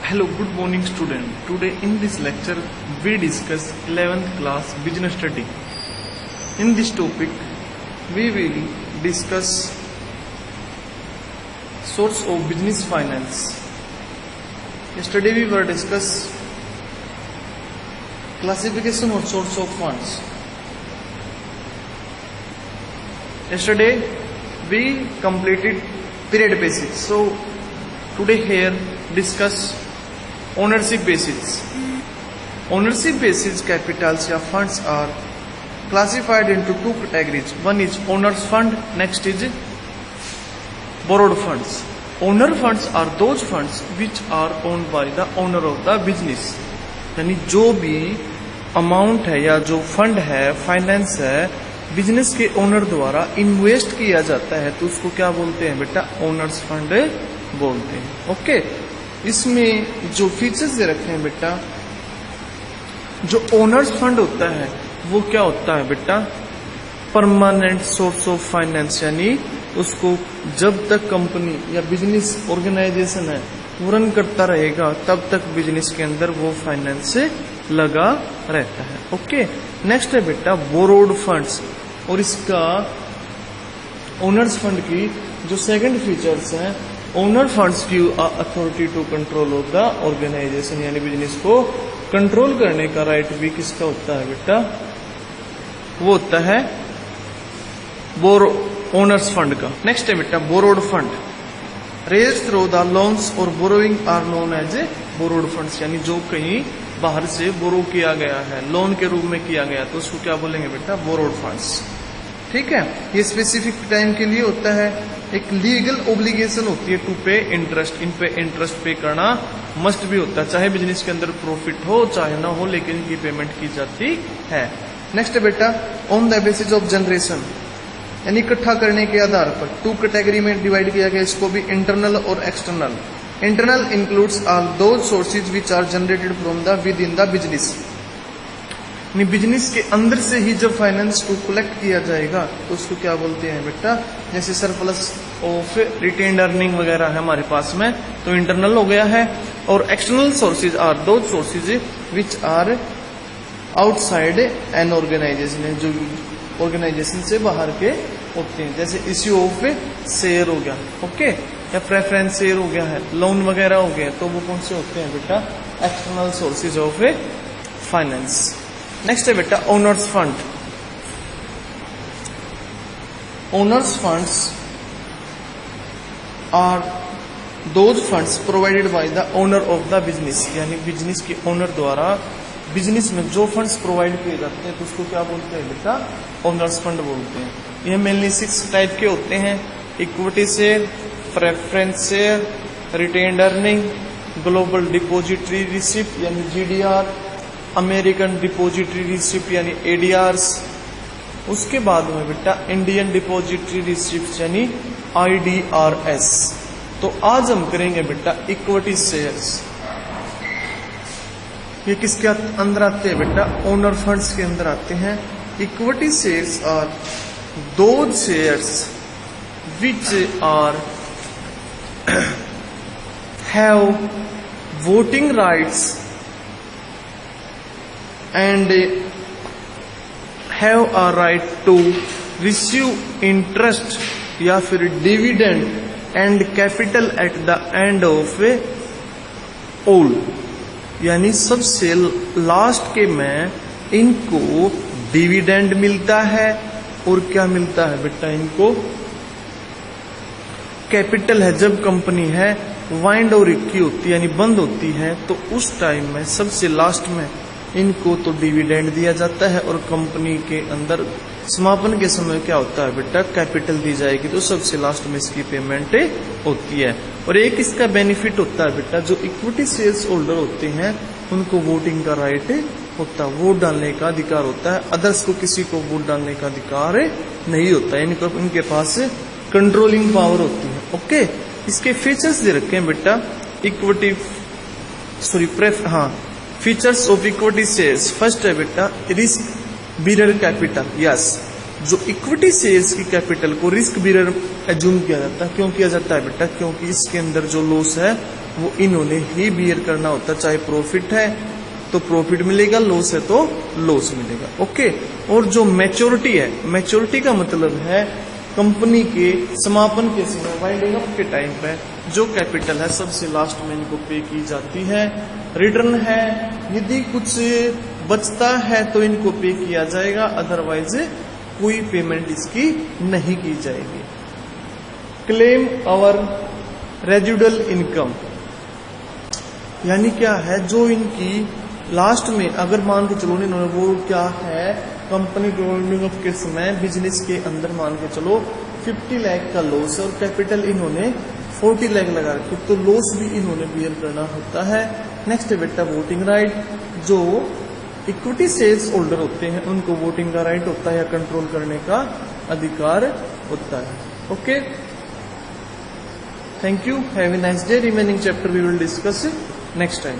Hello, good morning student. Today in this lecture we discuss 11th class business study. In this topic we will discuss source of business finance. Yesterday we were discuss classification or source of funds. Yesterday we completed period basis. So today here discuss ownership basis. Ownership basis capitals या funds are classified into two categories. One is owner's fund, next is borrowed funds. Owner funds are those funds which are owned by the owner of the business. यानी जो भी amount है या जो fund है, finance है, business के owner द्वारा इन्वेस्ट किया जाता है तो उसको क्या बोलते हैं बेटा? ओनर्स फंड बोलते हैं. ओके, इसमें जो फीचर्स दे रखे हैं बेटा, जो ओनर्स फंड होता है वो क्या होता है बेटा? परमानेंट सोर्स ऑफ फाइनेंस, यानी उसको जब तक कंपनी या बिजनेस ऑर्गेनाइजेशन है वो रन करता रहेगा तब तक बिजनेस के अंदर वो फाइनेंस लगा रहता है. ओके, नेक्स्ट है बेटा बोरोड फंड्स. और इसका ओनर्स फंड की जो सेकंड फीचर्स हैं, owner funds give authority to control of the organisation, यानी बिजनेस को कंट्रोल करने का राइट भी किसका होता है बेटा? वो होता है ओनर्स फंड का. नेक्स्ट है बेटा borrowed fund. Raised through the loans और borrowing are known as a borrowed funds, यानी जो कहीं बाहर से बोरो किया गया है, लोन के रूप में किया गया, तो उसको क्या बोलेंगे बेटा? Borrowed funds. ठीक है, ये स्पेसिफिक टाइम के लिए होता है. एक लीगल ओब्लिगेशन होती है टू पे इंटरेस्ट. इन पे इंटरेस्ट पे करना मस्ट भी होता है, चाहे बिजनेस के अंदर प्रॉफिट हो चाहे ना हो, लेकिन इनकी पेमेंट की जाती है. नेक्स्ट है बेटा on the basis of generation, यानी इकट्ठा करने के आधार पर. टू कैटेगरी में डिवाइड किया गया इसको भी, इंटरनल और external. Internal includes all those sources which are generated from the within the business. Business के अंदर से ही जब फाइनेंस को कलेक्ट किया जाएगा तो उसको क्या बोलते हैं बेटा? जैसे सरप्लस ऑफ रिटेन्ड अर्निंग वगैरह है हमारे पास में, तो इंटरनल हो गया है. और external sources are those sources which are outside an organisation, जो ऑर्गेनाइजेशन से बाहर के होते हैं. जैसे इश्यू ऑफ शेयर हो गया, ओके, या प्रेफरेंस शेयर हो गया है, लोन वगैरह हो गया, तो वो कौन से होते हैं बेटा? External sources of finance. Next है बेटा owners fund. Owners funds are those funds provided by the owner of the business, यानी बिजनेस के ओनर द्वारा बिजनेस में जो फंड्स प्रोवाइड किए जाते हैं तो उसको क्या बोलते हैं बेटा? ओनर्स फंड बोलते हैं. ये मेनली 6 टाइप के होते हैं: equity share, preference share, retained earning, global depository receipt यानी GDR, अमेरिकन डिपॉजिटरी रिसिप्ट यानी ADRs. उसके बाद में बेटा इंडियन डिपॉजिटरी रिसिप्ट यानी IDRs. तो आज हम करेंगे बेटा इक्विटी शेयर्स. ये किसके अंदर आते हैं बेटा? ओनर फंड्स के अंदर आते हैं. Equity shares are those shares which are have voting rights and have a right to receive interest या फिर dividend and capital at the end of all, यानी सबसे लास्ट के में इनको डिविडेंड मिलता है और क्या मिलता है बेटा? इनको कैपिटल है. जब कंपनी है वाइंड और इक्की होती है यानी बंद होती है, तो उस टाइम में सबसे लास्ट में इनको तो डिविडेंड दिया जाता है और कंपनी के अंदर समापन के समय क्या होता है बेटा? कैपिटल दी जाएगी, तो सबसे लास्ट में इसकी पेमेंट होती है. और एक इसका बेनिफिट होता है बेटा, जो इक्विटी शेयर्स होल्डर होते हैं उनको वोटिंग का राइट होता है, वोट डालने का अधिकार होता है. अदर्स को किसी को वोट डालने का अधिकार नहीं होता है, इनके पास कंट्रोलिंग पावर होती है. ओके, इसके फीचर्स दे रखे हैं बेटा. Equity features of equity shares. First है बेटा रिस्क बियर कैपिटल. यस, जो इक्विटी शेयर्स की कैपिटल को रिस्क बियर एज्यूम किया जाता है. क्यों किया जाता है बेटा? क्योंकि इसके अंदर जो लॉस है वो इन्होंने ही बियर करना होता है। चाहे प्रॉफिट है तो प्रॉफिट मिलेगा, लॉस है तो लॉस मिलेगा। ओके। और जो मैच्योरिटी है, मैच्योरिटी का मतलब है कंपनी के समापन के समय, वाइंडिंग अप के टाइम पे जो कैपिटल है सबसे लास्ट में इनको पे की जाती है। रिटर्न है, यदि कुछ बचता है तो इनको पे किया जाएगा, अदरवाइज कोई पेमेंट इसकी नहीं की जाएगी। क्लेम अवर रेजिडुअल इनकम, यानी क्या है, जो इनकी लास्ट में अगर मान के चलो इन्होंने वो क्या है, कंपनी वाइंडिंग अप के समय बिजनेस के अंदर मान के चलो 50 लाख का लॉस है और कैपिटल इन्होंने 40 लाख लगा रखी, तो लॉस भी इन्होंने बियर करना होता है। नेक्स्ट है बेटा वोटिंग राइट। जो इक्विटी शेयर्स होल्डर होते हैं उनको वोटिंग का राइट होता है या कंट्रोल करने का अधिकार होता है। Okay, thank you, have a nice day. Remaining chapter we will discuss next time.